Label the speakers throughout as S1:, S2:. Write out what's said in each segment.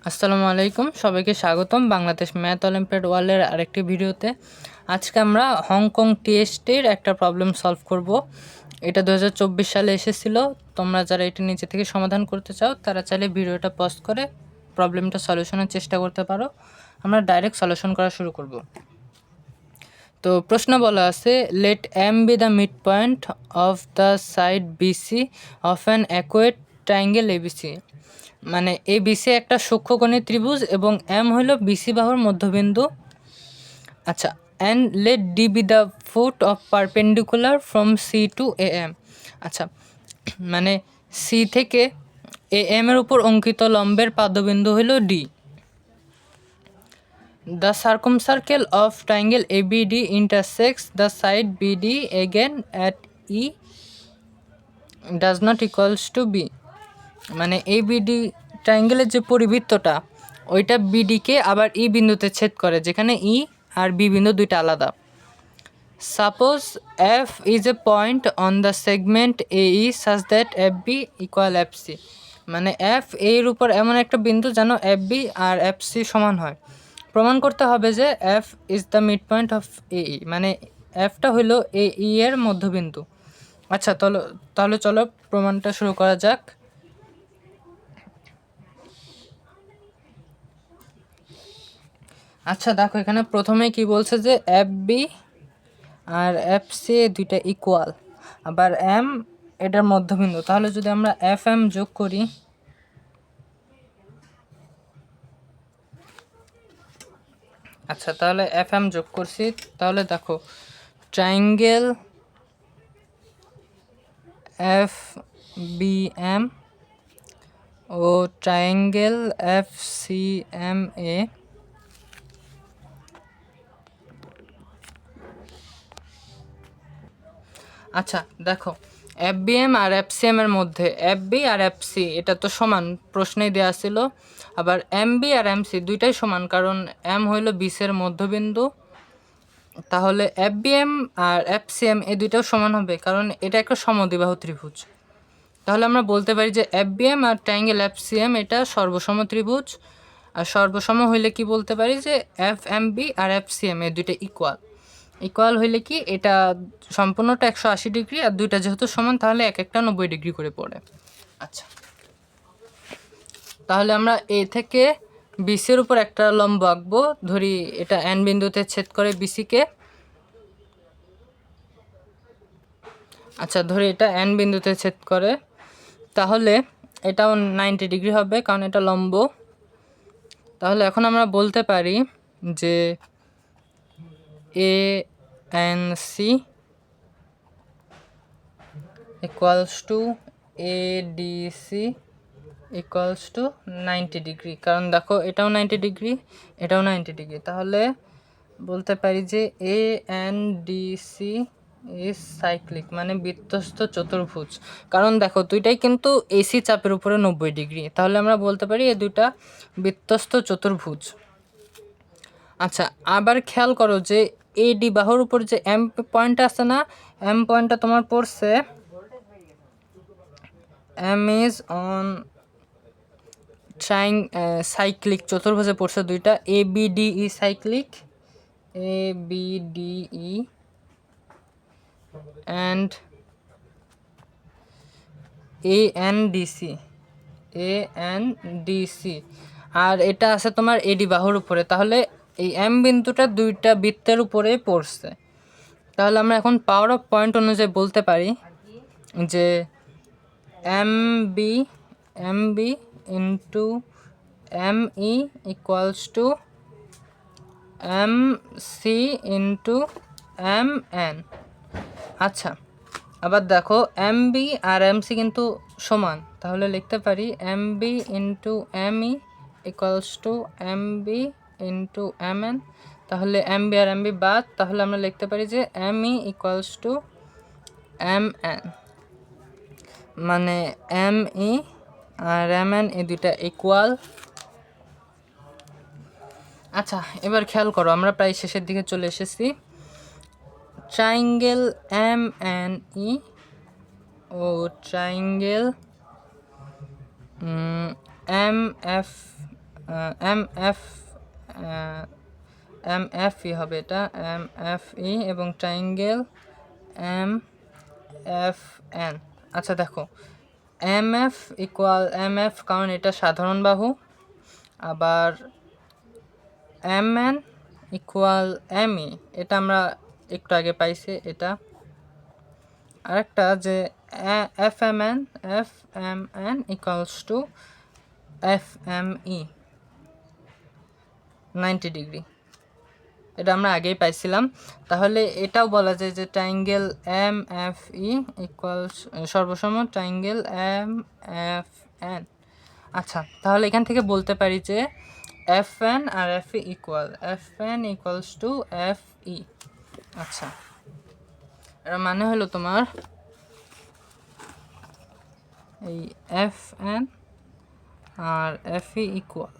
S1: আসসালামু আলাইকুম, সবাইকে স্বাগতম বাংলাদেশ ম্যাথ অলিম্পিয়াড ওয়ার্ল্ডের আরেকটি ভিডিওতে। আজকে আমরা হংকং টিএসটির একটা প্রবলেম সলভ করব। এটা 2024 সালে এসেছিল। তোমরা যারা এটা নিচে থেকে সমাধান করতে চাও তারা চাইলে ভিডিওটা পজ করে প্রবলেমটা সলিউশনের চেষ্টা করতে পারো। আমরা ডাইরেক্ট সলিউশন করা শুরু করব। তো প্রশ্ন বলা আছে, let M be the midpoint of the side BC of an acute triangle ABC. মানে এ বিসি একটা সূক্ষ্মকোণী ত্রিভুজ এবং এম হইল বিসি বাহুর মধ্যবিন্দু। আচ্ছা, and let D be the foot of perpendicular from C to A M. আচ্ছা, মানে সি থেকে এ এম এর উপর অঙ্কিত লম্বের পাদবিন্দু হইল D. The circumcircle of triangle ABD intersects the side BD again at E does not equals to B. মানে ABD ট্রায়াঙ্গেলের যে পরিবৃত্তটা ওইটা বিডিকে আবার ই বিন্দুতে ছেদ করে, যেখানে ই আর বি বিন্দু দুইটা আলাদা। Suppose F is a point on the segment A E such that F B equal F C. মানে এফ এর উপর এমন একটা বিন্দু যেন এফ বি আর এফ সি সমান হয়। প্রমাণ করতে হবে যে F is the midpoint of A E, মানে এফটা হইল এ ই এর মধ্যবিন্দু। আচ্ছা, তাহলে চলো প্রমাণটা শুরু করা যাক। আচ্ছা দেখো, এখানে প্রথমে কি বলছে যে এফ বি আর এফ সি দুইটা ইকুয়াল, আবার এম এটার মধ্যবিন্দু। তাহলে যদি আমরা এফ এম যোগ করি, আচ্ছা তাহলে এফ এম যোগ করছি, তাহলে দেখো ট্রায়াঙ্গেল এফ বি এম ও ট্রায়াঙ্গেল এফ সি এম এ আচ্ছা দেখো, এফ বি এম আর এফ সি এম এর মধ্যে এফ বি আর এফ সি এটা তো সমান, প্রশ্নেই দেওয়া ছিল। আবার এম বি আর এম সি দুইটাই সমান, কারণ এম হইল বিসের মধ্যবিন্দু। তাহলে এফ বি এম আর এফ সি এম এই দুইটাও সমান হবে, কারণ এটা একটা সমদ্বিবাহু ত্রিভুজ। তাহলে আমরা বলতে পারি যে এফ বি এম আর ট্রায়াঙ্গেল এফ সি এম এটা সর্বসম ত্রিভুজ। আর সর্বসম হইলে কি বলতে পারি যে এফ এম বি আর এফ সি এম এই দুইটা ইকুয়াল হইলে কি এটা সম্পূর্ণটা 180 ডিগ্রি, আর দুইটা যেহেতু সমান তাহলে এক একটা 90 ডিগ্রি করে পড়ে। আচ্ছা, তাহলে আমরা এ থেকে বিসির উপর একটা লম্ব আঁকবো। ধরি এটা এন বিন্দুতে ছেদ করে বিসিকে। আচ্ছা, ধরি এটা এন বিন্দুতে ছেদ করে, তাহলে এটাও 90 ডিগ্রি হবে কারণ এটা লম্ব। তাহলে এখন আমরা বলতে পারি যে A N C equals to A D C equals to 90 degree, কারণ দেখো এটাও 90 ডিগ্রি, এটাও 90 ডিগ্রি। তাহলে বলতে পারি যে A N D C is cyclic, মানে বৃত্তস্থ চতুর্ভুজ। কারণ দেখো দুইটাই কিন্তু এসি চাপের উপরে 90 ডিগ্রি, তাহলে আমরা বলতে পারি এই দুইটা বৃত্তস্থ চতুর্ভুজ। আচ্ছা, আবার খেয়াল করো যে এই ডি বাহুর উপর যে এম পয়েন্টটা আছে না, এম পয়েন্টটা তোমার পড়ছে এম ইজ অন সাইক্লিক চতুর্ভুজে পড়ছে দুইটা, A B D E cyclic, A B D E and A N D C, A N D C. আর এটা আছে তোমার এডি বাহুর উপরে, তাহলে এই এম বিন্দুটা দুইটা বৃত্তের উপরে পড়ছে। তাহলে আমরা এখন পাওয়ার অফ পয়েন্ট অনুযায়ী বলতে পারি যে M B into M E equals to M C into M N. আচ্ছা, আবার দেখো এম বি আর এম সি কিন্তু সমান, তাহলে লিখতে পারি M B into M E equals to M B into M N. তাহলে এম বি আর এম বি বাদ, তাহলে আমরা লিখতে পারি যে M E equals to M N, মানে এম ই আর এম এন এই দুইটা ইকুয়াল। আচ্ছা, এবার খেয়াল করো, আমরা প্রায় শেষের দিকে চলে এসেছি। ট্রায়াঙ্গেল এম এন ই ও triangle M F M F M F E হবে, এটা এম এফ ই এবং ট্রায়াঙ্গেল এম এফ এন। আচ্ছা দেখো, M F equal M F, কারণ এটা সাধারণ বাহু, আবার M N equal M E, এটা আমরা একটু আগে পাইছি। এটা আরেকটা যে F M N equals to F M E 90 degree, এটা আমরা আগেই পাইছিলাম। তাহলে এটাও বলা যায় যে triangle M F E equals সর্বসম ট্রায়াঙ্গেল এম এফ এন। আচ্ছা, তাহলে এখান থেকে বলতে পারি যে এফ এন আর F E equal, F N equals to F E. আচ্ছা, এর মানে হলো তোমার এই এফ এন আর এফ ই ইকুয়াল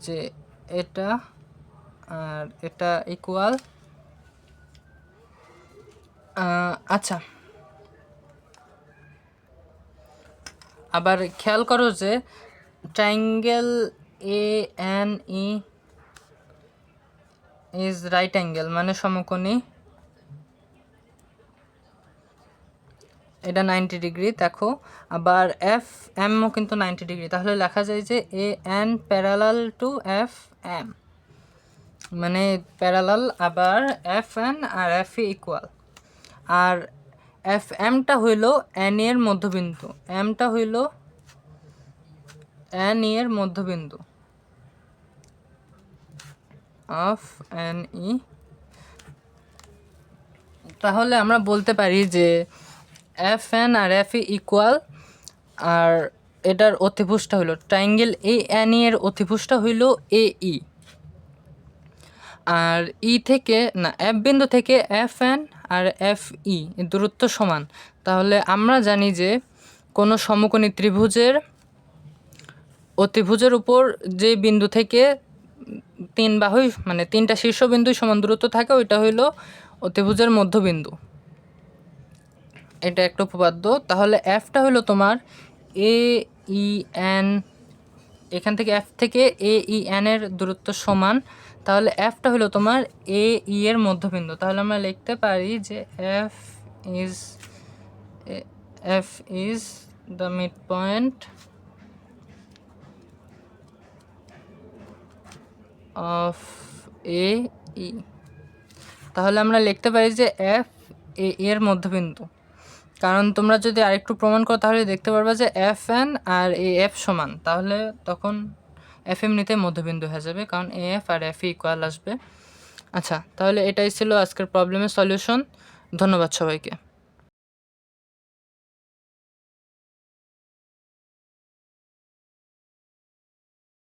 S1: যে এটা আর এটা ইকুয়াল। আচ্ছা, আবার খেয়াল করো যে triangle A N E is right angle, মানে সমকোণী, এটা 90 ডিগ্রি। দেখো আবার এফ এমও কিন্তু 90 ডিগ্রি, তাহলে লেখা যায় যে A N parallel to F M, মানে প্যারালাল। আবার এফ এন আর এফ ই ইকুয়াল, আর এফ এমটা হইল এন এর মধ্যবিন্দু, এমটা হইল এন এর মধ্যবিন্দু অফ এন ই। তাহলে আমরা বলতে পারি যে এফ এন আর এফ ই ইকুয়াল, আর এটার অতিভুজটা হইল ট্রায়াঙ্গেল এ এন এর অতিভুজটা হইল এ ই, আর ই থেকে না এফ বিন্দু থেকে এফ এন আর এফ ই দূরত্ব সমান। তাহলে আমরা জানি যে কোনো সমকোণী ত্রিভুজের অতিভুজের উপর যে বিন্দু থেকে তিন বাহুই মানে তিনটা শীর্ষবিন্দুই সমান দূরত্ব থাকে, ওইটা হইল অতিভুজের মধ্যবিন্দু। এটা একটা উপপাদ্য। তাহলে এফটা হইল তোমার এ ই এন, এখান থেকে এফ থেকে এ ই এন এর দূরত্ব সমান, তাহলে এফটা হলো তোমার এ ই এর মধ্যবিন্দু। তাহলে আমরা লিখতে পারি যে F is the midpoint of A E. তাহলে আমরা লিখতে পারি যে এফ এ এর মধ্যবিন্দু, কারণ তোমরা যদি আরেকটু প্রমাণ করো তাহলে দেখতে পারবা যে এফ এন আর এ এফ সমান, তাহলে তখন এফ এমনিতে মধ্যবিন্দু হয়ে যাবে, কারণ এ এফ আর এফ ইকুয়াল আসবে। আচ্ছা, তাহলে এটাই ছিল আজকের প্রবলেমের সলিউশন। ধন্যবাদ সবাইকে।